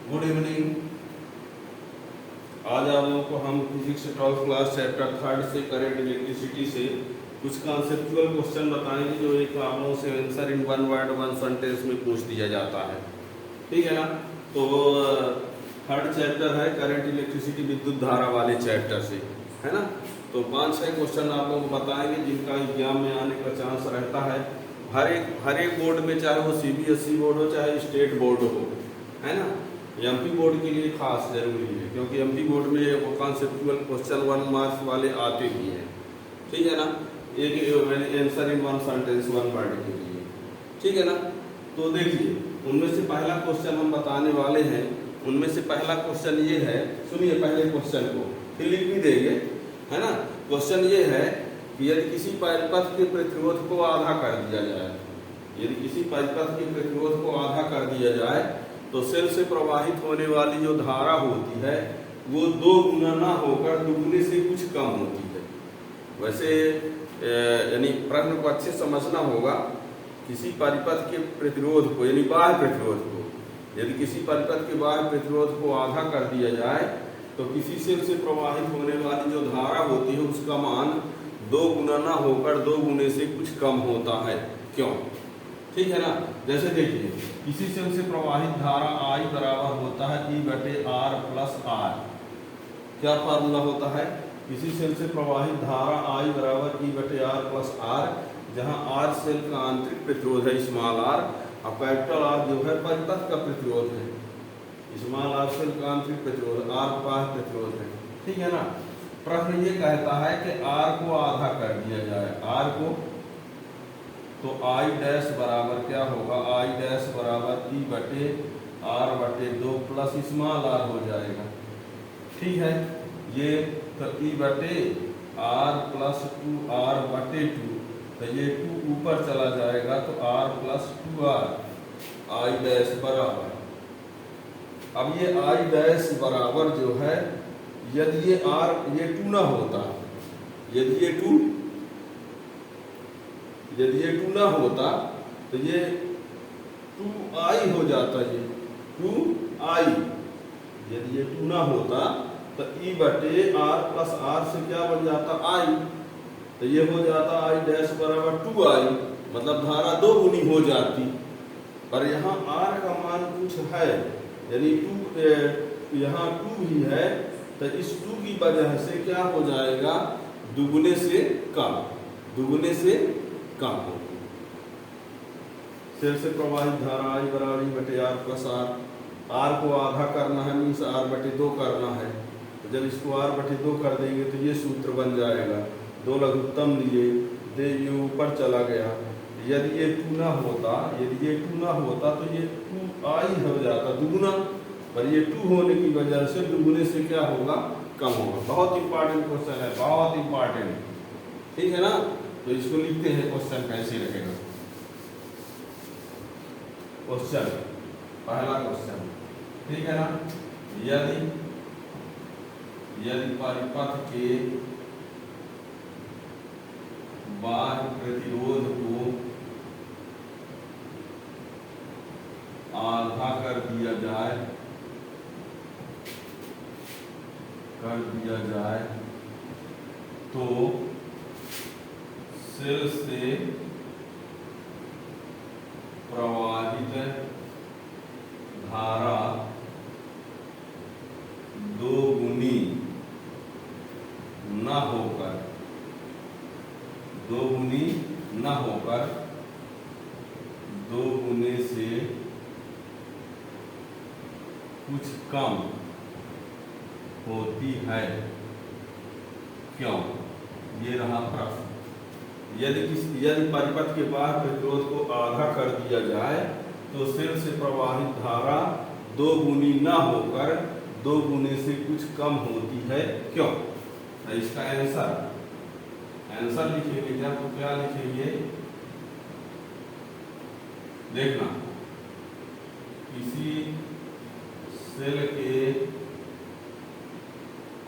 Good evening. आज आप लोगों को हम फिजिक्स 12th क्लास चैप्टर 3 से करंट इलेक्ट्रिसिटी से कुछ कॉन्सेप्चुअल क्वेश्चन बताएंगे जो एक आप लोगों से answer in one word one sentence में पूछ दिया जाता है। ठीक है ना। तो थर्ड चैप्टर है करंट इलेक्ट्रिसिटी, विद्युत धारा वाले चैप्टर से, है ना। तो 5-6 क्वेश्चन आप लोगों को बताएंगे जिनका एग्जाम में आने का चांस रहता है। हर एक बोर्ड में, चाहे वो CBSE बोर्ड हो चाहे स्टेट बोर्ड हो, है ना। MP बोर्ड के लिए खास जरूरी है क्योंकि MP बोर्ड में वो कॉन्सेप्चुअल क्वेश्चन 1 मार्क्स वाले आते भी हैं। ठीक है ना। एक answer in one sentence one word के लिए, ठीक है ना। तो देखिए, उनमें से पहला क्वेश्चन हम बताने वाले हैं। उनमें से पहला क्वेश्चन ये है, सुनिए पहले क्वेश्चन को, फिर लिख भी देंगे, है ना। क्वेश्चन ये है कि यदि किसी परिपथ के प्रतिरोध को आधा कर दिया जाए, यदि किसी परिपथ के प्रतिरोध को आधा कर दिया जाए तो सेल से प्रवाहित होने वाली जो धारा होती है वो 2 गुना ना होकर दुगने से कुछ कम होती है। वैसे यानी प्रश्न को अच्छे समझना होगा। किसी परिपथ के प्रतिरोध को, यानी बाह्य प्रतिरोध को, यदि किसी परिपथ के बाह्य प्रतिरोध को आधा कर दिया जाए तो किसी सेल से प्रवाहित होने वाली जो धारा होती है उसका मान 2 गुना ना होकर 2 गुने से कुछ कम होता है। क्यों? ठीक है ना। जैसे देखिए, किसी सेल से प्रवाहित धारा I बराबर होता है E/R प्लस R। क्या फार्मूला होता है? किसी सेल से प्रवाहित धारा I बराबर E/R प्लस R, जहां R सेल का आंतरिक प्रतिरोध है स्मॉल r, और कैपिटल R जो है परिपथ का प्रतिरोध है। स्मॉल r सेल का आंतरिक प्रतिरोध, R बाह्य प्रतिरोध है। ठीक है ना। प्रश्न ये कहता है कि R को आधा कर दिया जाए, R को, तो I डैश बराबर क्या होगा? I डैश बराबर E/R/2 प्लस स्मॉल r हो जाएगा। ठीक है। ये तो E/R प्लस 2R/2, तो ये 2 ऊपर चला जाएगा तो R plus 2R, I dash बराबर। अब ये I डैश बराबर जो है, यदि ये R ये 2 ना होता, यदि ये 2 ना होता तो ये 2I हो जाता, ये 2I। यदि ये 2 ना होता तो E/R प्लस R से क्या बन जाता? I। तो ये हो जाता I डैश बराबर 2I, मतलब धारा 2 गुनी हो जाती। पर यहाँ R का मान कुछ है, यानी 2, यहाँ 2 ही है, तो इस 2 की वजह से क्या हो जाएगा? दुगुने से कम, दुगुने से कम होगी। सेल से प्रवाहित धारा I बराबर E/R प्लस R। R को आधा करना है, मीन्स R/2 करना है। तो जब इसको R/2 कर देंगे तो ये सूत्र बन जाएगा, 2 लघुत्तम लिए, दे ये ऊपर चला गया। यदि ये 2 ना होता, यदि ये 2 ना होता तो ये 2I हो जाता दुगुना, पर ये 2 होने की वजह से दुगुने से क्या होगा? कम होगा। बहुत इंपॉर्टेंट क्वेश्चन है, बहुत इंपॉर्टेंट। ठीक है ना। तो इसको लिखते हैं, क्वेश्चन कैसे रहेगा। क्वेश्चन, पहला क्वेश्चन, ठीक है ना। यदि परिपथ के बाह्य प्रतिरोध को आधा कर दिया जाए तो सेल से प्रवाहित धारा 2 गुनी न होकर 2 गुने से कुछ कम होती है। क्यों? ये रहा प्रश्न। यदि परिपथ के बाह्य प्रतिरोध को आधा कर दिया जाए तो सेल से प्रवाहित धारा 2 गुनी ना होकर 2 गुने से कुछ कम होती है। क्यों? तो इसका आंसर लिखेंगे। जब तो क्या लिखेंगे? देखना, किसी सेल के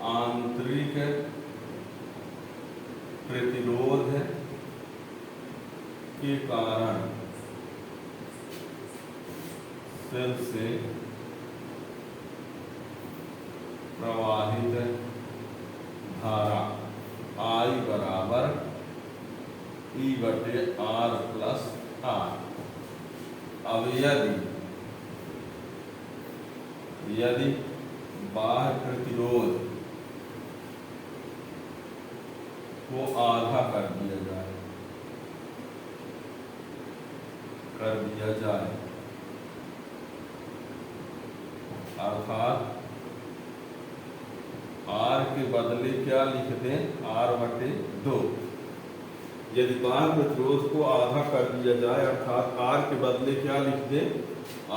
आंतरिक प्रतिरोध के कारण सेल से प्रवाहित धारा I बराबर E/R प्लस R। अब यदि बाह्य प्रतिरोध को आधा कर दिया जाए अर्थात R के बदले क्या लिख दें, R/2। यदि बाह्य प्रतिरोध को आधा कर दिया जाए अर्थात R के बदले क्या लिख दें,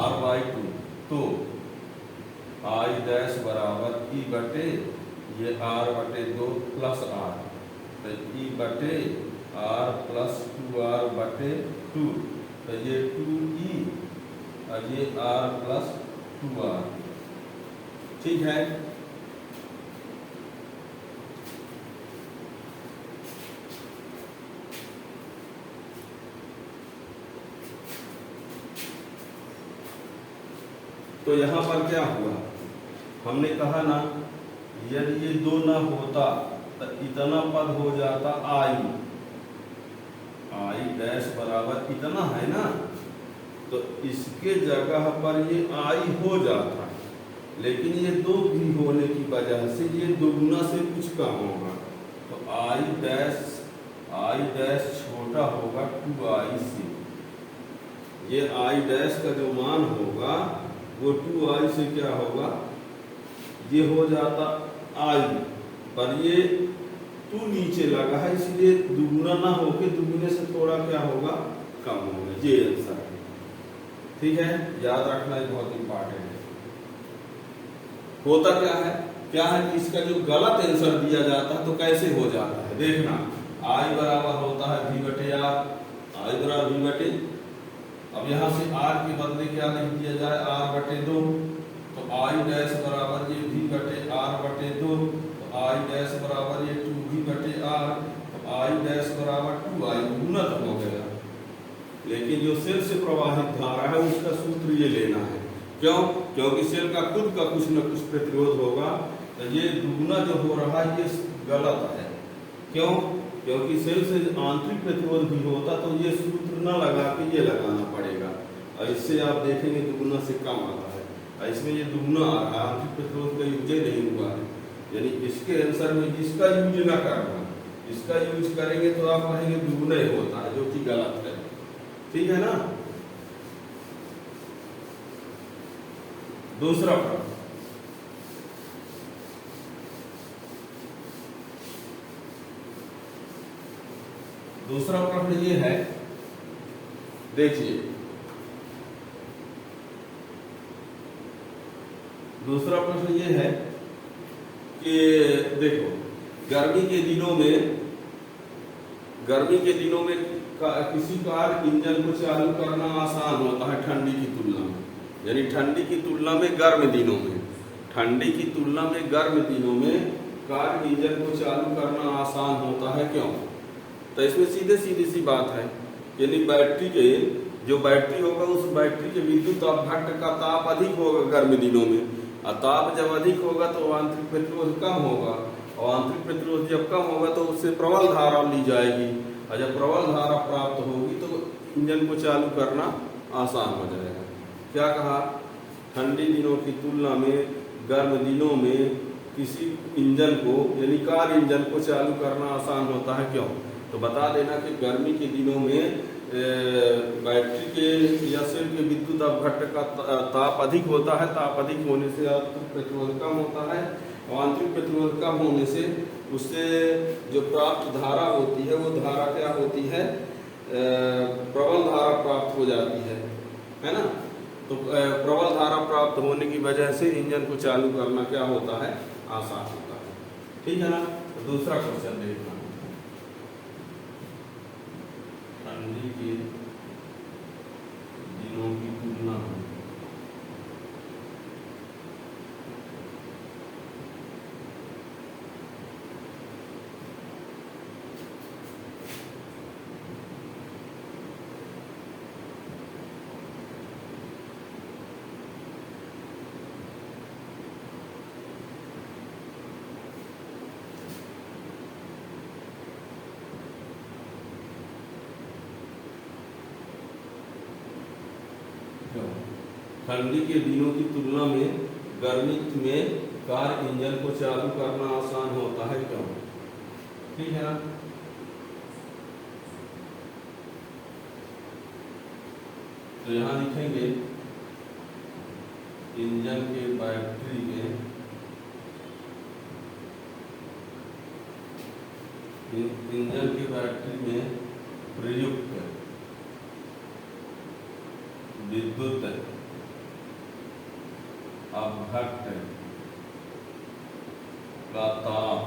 R/2, तो I डैश बराबर E बटे ये R/2 प्लस R, तो E बटे R प्लस 2R/2, तो ये 2E और ये R प्लस 2R। ठीक है। तो यहाँ पर क्या हुआ, हमने कहा ना यदि ये 2 ना होता तो इतना पद हो जाता I डैश बराबर इतना है ना, तो इसके जगह पर ये I हो जाता, लेकिन ये 2 भी होने की वजह से ये दुगुना से कुछ कम होगा, तो I डैश छोटा होगा 2I से। ये I डैश का जो मान होगा वो 2I से क्या होगा, ये हो जाता I, पर ये 2 नीचे लगा है इसलिए दुगुना ना होके दुगुने से थोड़ा क्या होगा, कम होगा। ये आंसर है। ठीक है, याद रखना ये बहुत इंपॉर्टेंट है। होता क्या है कि इसका जो गलत आंसर दिया जाता है तो कैसे हो जाता है, देखना I बराबर होता है V/R, I बराबर V/, अब यहाँ से R के बदले क्या लिख दिया जाए, R/2, तो I डैश बराबर ये V/R/2, तो I डैश बराबर ये 2V/R, तो I डैश बराबर 2I गुणित हो गया। लेकिन जो सेल से प्रवाहित धारा है उसका सूत्र ये लेना है, क्यों, क्योंकि सेल का खुद का कुछ न कुछ प्रतिरोध होगा, तो ये दुगुना जो हो रहा है ये गलत है। क्यों, क्योंकि सेल से आंतरिक प्रतिरोध भी होता तो ये सूत्र न लगा के ये लगाना पड़ेगा, और इससे आप देखेंगे दुगुना से कम आता है, और इसमें ये दुगुना आ रहा है, आंतरिक प्रतिरोध का यूज नहीं हुआ है। यानी इसके आंसर में इसका यूज न करना, इसका यूज करेंगे तो आप कहेंगे दुगुना ही होता है, जो कि गलत है। ठीक है ना। दूसरा प्रश्न, ये है, देखिए दूसरा प्रश्न ये है कि देखो गर्मी के दिनों में किसी कार इंजन को चालू करना आसान होता है ठंडी की तुलना में, यानी ठंडी की तुलना में गर्म दिनों में कार इंजन को चालू करना आसान होता है। क्यों, तो इसमें सीधी सी बात है, यानी बैटरी होगा उस बैटरी के विद्युत अपघट्ट का ताप अधिक होगा गर्मी दिनों में, और ताप जब अधिक होगा तो आंतरिक प्रतिरोध कम होगा, और आंतरिक प्रतिरोध जब कम होगा तो उससे प्रबल धारा ली जाएगी, और जब प्रबल धारा प्राप्त होगी तो इंजन को चालू करना आसान हो जाएगा। क्या कहा, ठंडी दिनों की तुलना में गर्म दिनों में किसी इंजन को यानी कार इंजन को चालू करना आसान होता है। क्यों, तो बता देना कि गर्मी के दिनों में बैटरी के या सेल के विद्युत अपघट्ट का ताप अधिक होता है, ताप अधिक होने से आंतरिक प्रतिरोध कम होता है, और आंतरिक प्रतिरोध कम होने से उससे जो प्राप्त धारा होती है वो धारा क्या होती है, प्रबल धारा प्राप्त हो जाती है ना। तो प्रबल धारा प्राप्त होने की वजह से इंजन को चालू करना क्या होता है, आसान होता है। ठीक है ना। तो दूसरा क्वेश्चन देखना, ठंडी के दिनों की तुलना में क्यों? ठंडी के दिनों की तुलना में गर्मी में कार इंजन को चालू करना आसान होता है, क्यों? ठीक है ना। तो यहाँ लिखेंगे इंजन के बैटरी में प्रयुक्त विद्युत अपघट्ट का ताप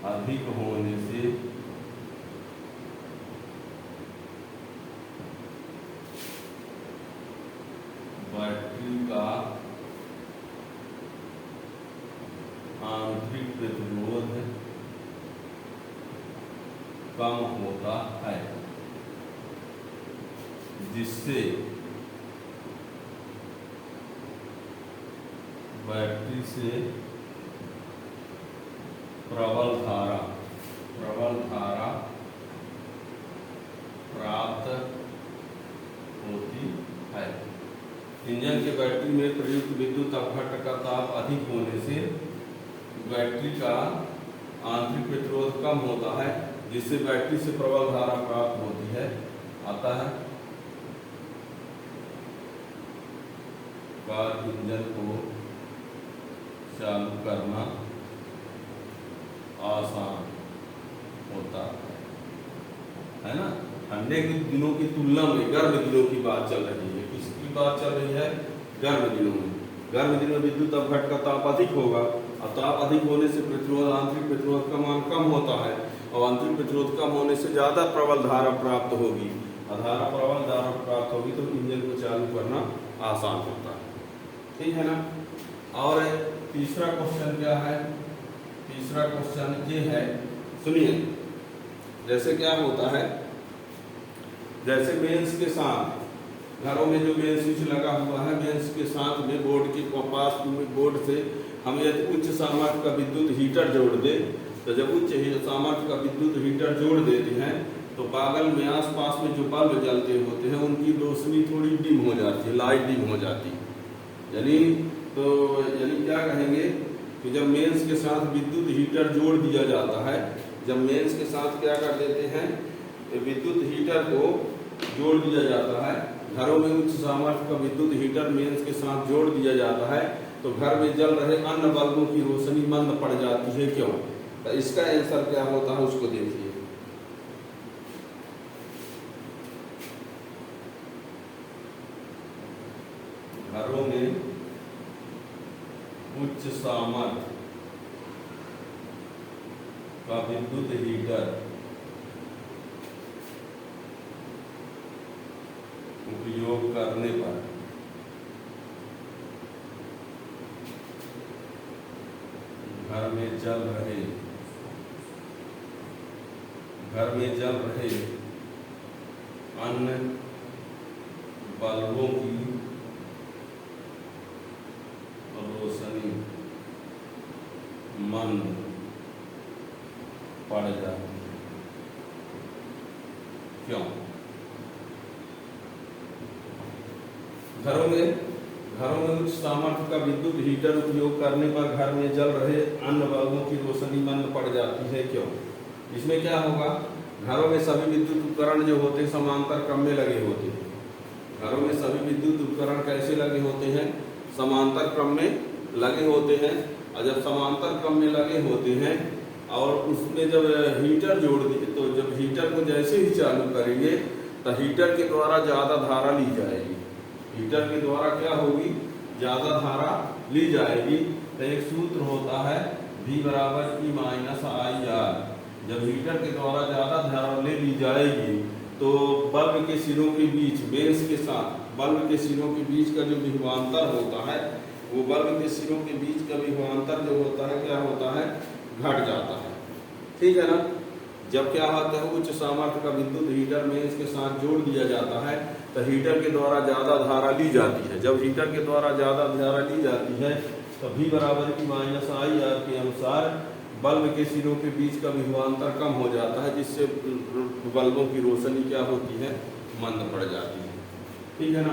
अधिक होने से बैटरी का आंतरिक प्रतिरोध कम होता है, जिससे बैटरी से प्रबल धारा प्राप्त होती है। इंजन के बैटरी में प्रयुक्त विद्युत अपघट्ट का ताप अधिक होने से बैटरी का आंतरिक प्रतिरोध कम होता है, जिससे बैटरी से प्रबल धारा प्राप्त होती है। आता है कार इंजन को चालू करना आसान होता है ना। ठंडे के दिनों की तुलना में गर्म दिनों की बात चल रही है। किसकी बात चल रही है? गर्म दिनों में। गर्म दिनों में विद्युत अपघट्ट का ताप अधिक होगा, और ताप अधिक होने से प्रतिरोध आंतरिक प्रतिरोध का मान कम होता है, और आंतरिक प्रतिरोध कम होने से ज्यादा प्रबल धारा प्राप्त होगी, और प्रबल धारा प्राप्त होगी तो इंजन को चालू करना आसान होता है। ठीक है ना। और तीसरा क्वेश्चन क्या है? तीसरा क्वेश्चन ये है, सुनिए। जैसे क्या होता है, जैसे मेंस के साथ घरों में जो मेन स्विच लगा हुआ है, मेंस के साथ में बोर्ड के पास बोर्ड से हम यदि उच्च सामर्थ्य का विद्युत हीटर जोड़ दे, तो जब उच्च सामर्थ्य का विद्युत हीटर जोड़ देते हैं तो बागल में आसपास में जो बल्ब जलते होते हैं उनकी रोशनी थोड़ी डिम हो जाती है, लाइट डिम हो जाती है। यानी क्या कहेंगे कि जब मेंस के साथ विद्युत हीटर जोड़ दिया जाता है, जब मेंस के साथ क्या कर देते हैं, विद्युत हीटर को जोड़ दिया जाता है, घरों में उच्च सामर्थ्य का विद्युत हीटर मेंस के साथ जोड़ दिया जाता है, तो घर में जल रहे अन्य बल्बों की रोशनी मंद पड़ जाती है, क्यों? तो इसका आंसर क्या होता है उसको देखिए। घरों में उच्च सामर्थ्य का विद्युत हीटर उपयोग करने पर घर में जल रहे अन्य बल्बों की रोशनी मंद पड़ जाती है, क्यों? घरों में उच्च सामर्थ्य का विद्युत हीटर उपयोग करने पर घर में जल रहे अन्य बल्बों की रोशनी मंद पड़ जाती है, क्यों? इसमें क्या होगा, घरों में सभी विद्युत उपकरण जो होते हैं समांतर क्रम में लगे होते हैं। घरों में सभी विद्युत उपकरण कैसे लगे होते हैं? समांतर क्रम में लगे होते हैं। और जब समांतर क्रम में लगे होते हैं और उसमें जब हीटर जोड़ दिए, तो जब हीटर को जैसे ही चालू करेंगे तो हीटर के द्वारा ज़्यादा धारा ली जाएगी। हीटर के द्वारा क्या होगी? ज़्यादा धारा ली जाएगी। तो एक सूत्र होता है V बराबर E माइनस IR। जब हीटर के द्वारा ज़्यादा धारा ले ली जाएगी तो बल्ब के सिरों के बीच, बेस के साथ बल्ब के सिरों के बीच का जो विभवांतर होता है, वो बल्ब के सिरों के बीच का विभवांतर जो होता है क्या होता है? घट जाता है। ठीक है ना। जब क्या होता है, उच्च सामर्थ्य का विद्युत हीटर में इसके साथ जोड़ दिया जाता है तो हीटर के द्वारा ज़्यादा धारा ली जाती है। जब हीटर के द्वारा ज़्यादा धारा ली जाती है तो V बराबर की माइनस IR के अनुसार बल्ब के सिरों के बीच का विभवांतर कम हो जाता है, जिससे बल्बों की रोशनी क्या होती है? मंद पड़ जाती है। ठीक है ना।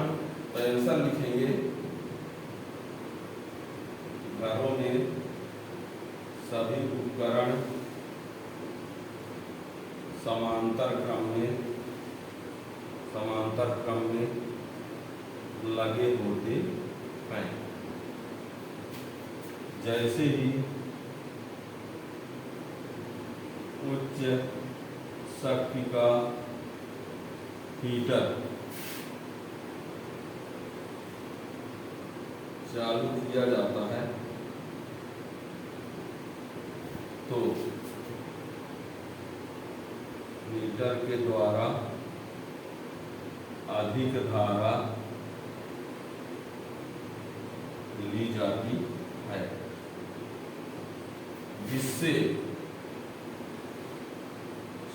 तो आंसर लिखेंगे घरों में सभी उपकरण समांतर क्रम में लगे होते हैं। जैसे ही उच्च शक्ति का हीटर चालू किया जाता है तो मीटर के द्वारा अधिक धारा ली जाती है, जिससे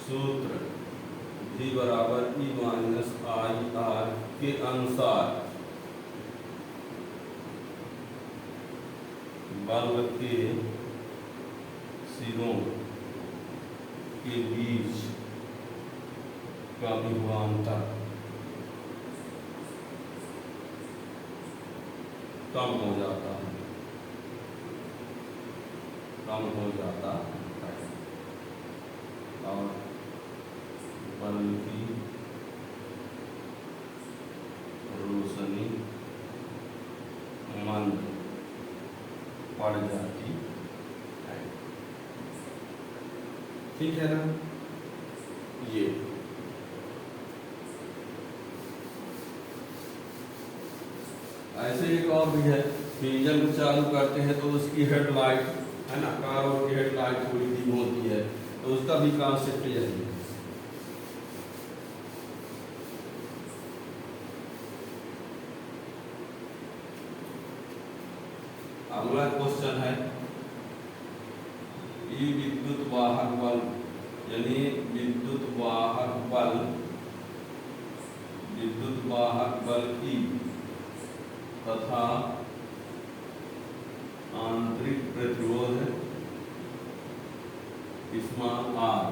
सूत्र V बराबर E माइनस आई आर के अनुसार बल्ब के सिरों के बीच का विभवांतर कम हो जाता है, और बल्ब की रोशनी मंद पड़ जाती है। ठीक है ना। ये ऐसे एक और भी है कि जब चालू करते हैं तो उसकी हेडलाइट है ना, कारों की हेडलाइट थोड़ी dim होती है, तो उसका भी कॉन्सेप्ट यही है। अगला क्वेश्चन है ई विद्युत वाहक बल, यानी विद्युत वाहक बल ई तथा आंतरिक प्रतिरोध इस्मा आर,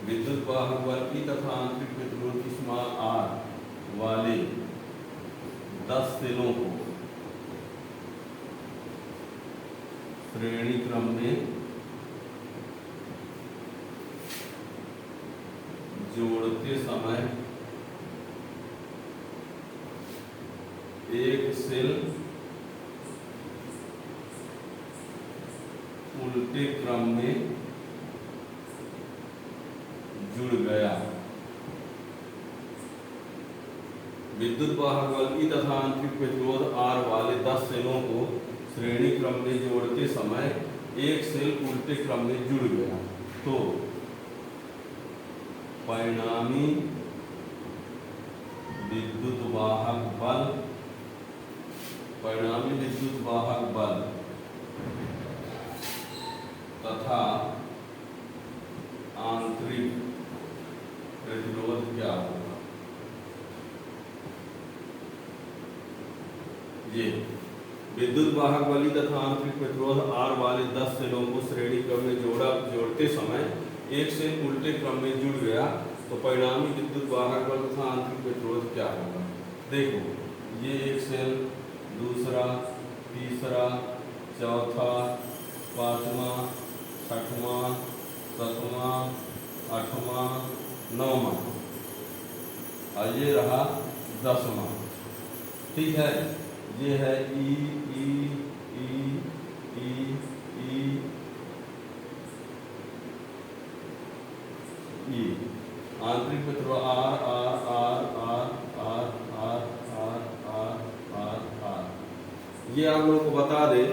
विद्युत वाहक बल ई तथा आंतरिक प्रतिरोध इस्मा आर वाले 10 सेलों को श्रेणी क्रम में जोड़ते समय एक सेल उल्टे क्रम में जुड़ गया। विद्युत वाहक बल ई तथा आंतरिक प्रतिरोध आर वाले 10 सेलों को श्रेणी क्रम में जोड़ते समय एक सेल उल्टे क्रम में जुड़ गया, तो परिणामी विद्युत वाहक बल तथा आंतरिक प्रतिरोध क्या होगा। ये विद्युत वाहक बल तथा आंतरिक प्रतिरोध आर वाले 10 सेलों को श्रेणी क्रम में जोड़ते समय एक सेल उल्टे क्रम में जुड़ गया, तो परिणामी विद्युत वाहक बल तथा आंतरिक प्रतिरोध क्या होगा। देखो, ये एक सेल, दूसरा, तीसरा, चौथा, पांचवा, छठवां, सातवां, आठवां, नौवां, और ये रहा 10वां। ठीक है, ये है ई ई ई ई ई ई, आंतरिक प्रतिरोध R R R R R R R R R R. ये आप लोगों को बता दे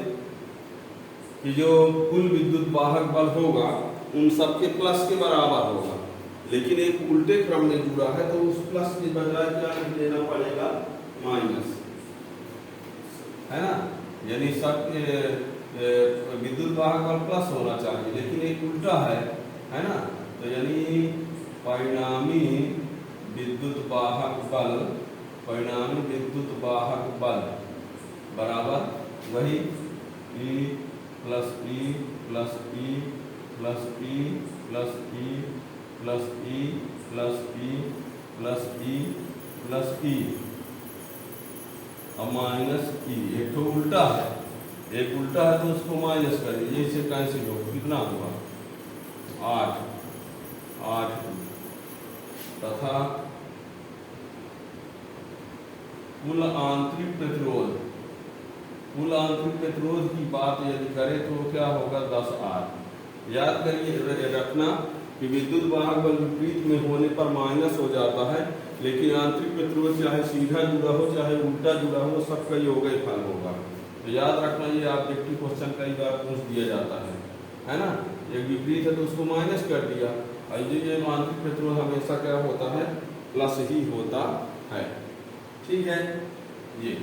कि जो कुल विद्युत वाहक बल होगा उन सबके प्लस के बराबर होगा, लेकिन एक उल्टे क्रम में जुड़ा है तो उस प्लस के बजाय क्या लेना पड़ेगा, माइनस, है ना। यानी सब विद्युत वाहक बल प्लस होना चाहिए, लेकिन एक उल्टा है ना। तो यानी परिणामी विद्युत वाहक बल बराबर वही E plus E plus E plus E plus E plus E plus E plus E plus E अब माइनस ई, एक तो उल्टा है, एक उल्टा है तो उसको माइनस करिए, ये इसे कैंसिल हो, कितना हुआ 8 तथा कुल आंतरिक प्रतिरोध की बात यदि करें तो क्या होगा 10R। याद करिए रखना कि विद्युत वाहक बल विपरीत में होने पर माइनस हो जाता है, लेकिन आंतरिक प्रतिरोध चाहे सीधा जुड़ा हो चाहे उल्टा जुड़ा हो, सबका योग फल होगा। तो याद रखना, ये ऑब्जेक्टिव क्वेश्चन कई बार पूछ दिया जाता है ना। एक विपरीत है तो उसको माइनस कर दिया, और ये आंतरिक प्रतिरोध हमेशा क्या होता है, प्लस ही होता है। ठीक है, ये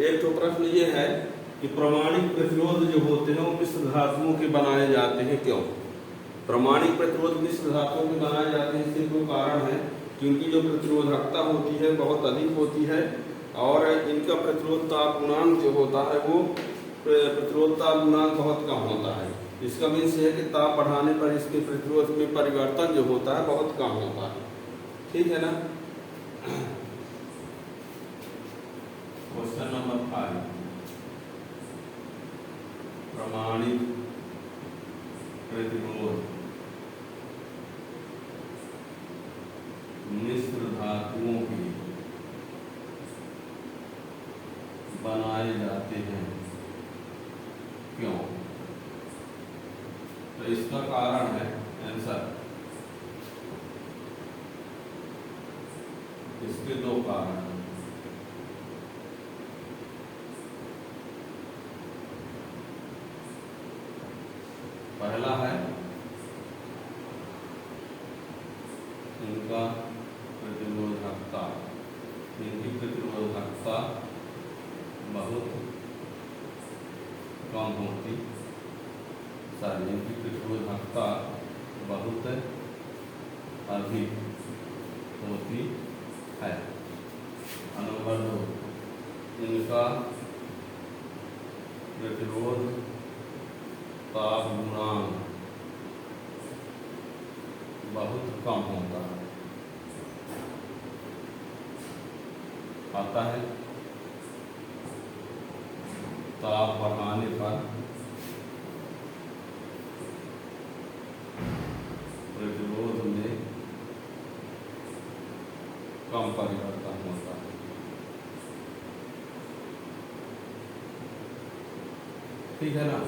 एक तो प्रश्न ये है कि प्रमाणिक प्रतिरोध जो होते हैं वो मिश्र धातुओं के बनाए जाते हैं, क्यों? प्रमाणिक प्रतिरोध मिश्र धातुओं के बनाए जाते हैं, इसके दो कारण है कि उनकी जो प्रतिरोधकता होती है बहुत अधिक होती है, और इनका प्रतिरोधता गुणांक जो होता है वो प्रतिरोधता गुणांक बहुत कम होता है। इसका मीन्स है कि ताप बढ़ाने पर इसके प्रतिरोध में परिवर्तन जो होता है बहुत कम होता है। ठीक है ना। क्वेश्चन नंबर 5, प्रमाणित प्रतिरोध मिश्र धातुओं के बनाए जाते हैं, क्यों? तो इसका कारण है आंसर, इसके दो कारण हैं। पहला है इनका प्रतिरोधकता, इनकी प्रतिरोधकता बहुत कम होती, इनकी प्रतिरोधकता बहुत अधिक होती है। नंबर 2, इनका प्रतिरोध ताप गुणांक बहुत कम होता है, आता है ताप बढ़ाने पर प्रतिरोध में कम परिवर्तन होता है। ठीक है ना।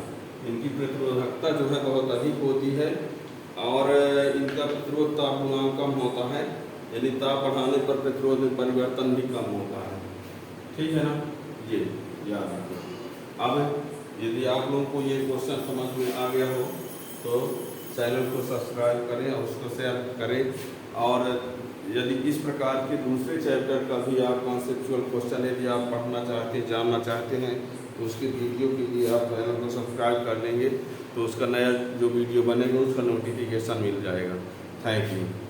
इनकी प्रतिरोधकता जो है बहुत अधिक होती है, और इनका प्रतिरोध ताप गुणांक कम होता है, यानी ताप बढ़ाने पर प्रतिरोध में परिवर्तन भी कम होता है। ठीक है ना, ये याद रखना। अब यदि आप लोगों को ये क्वेश्चन समझ में आ गया हो तो चैनल को सब्सक्राइब करें और उसको शेयर करें, और यदि इस प्रकार के दूसरे चैप्टर का भी आप कॉन्सेप्चुअल क्वेश्चन यदि आप पढ़ना चाहते हैं, जानना चाहते हैं, तो उसके वीडियो के लिए आप चैनल को सब्सक्राइब कर लेंगे तो उसका नया जो वीडियो बनेगा उसका नोटिफिकेशन मिल जाएगा। Thank you.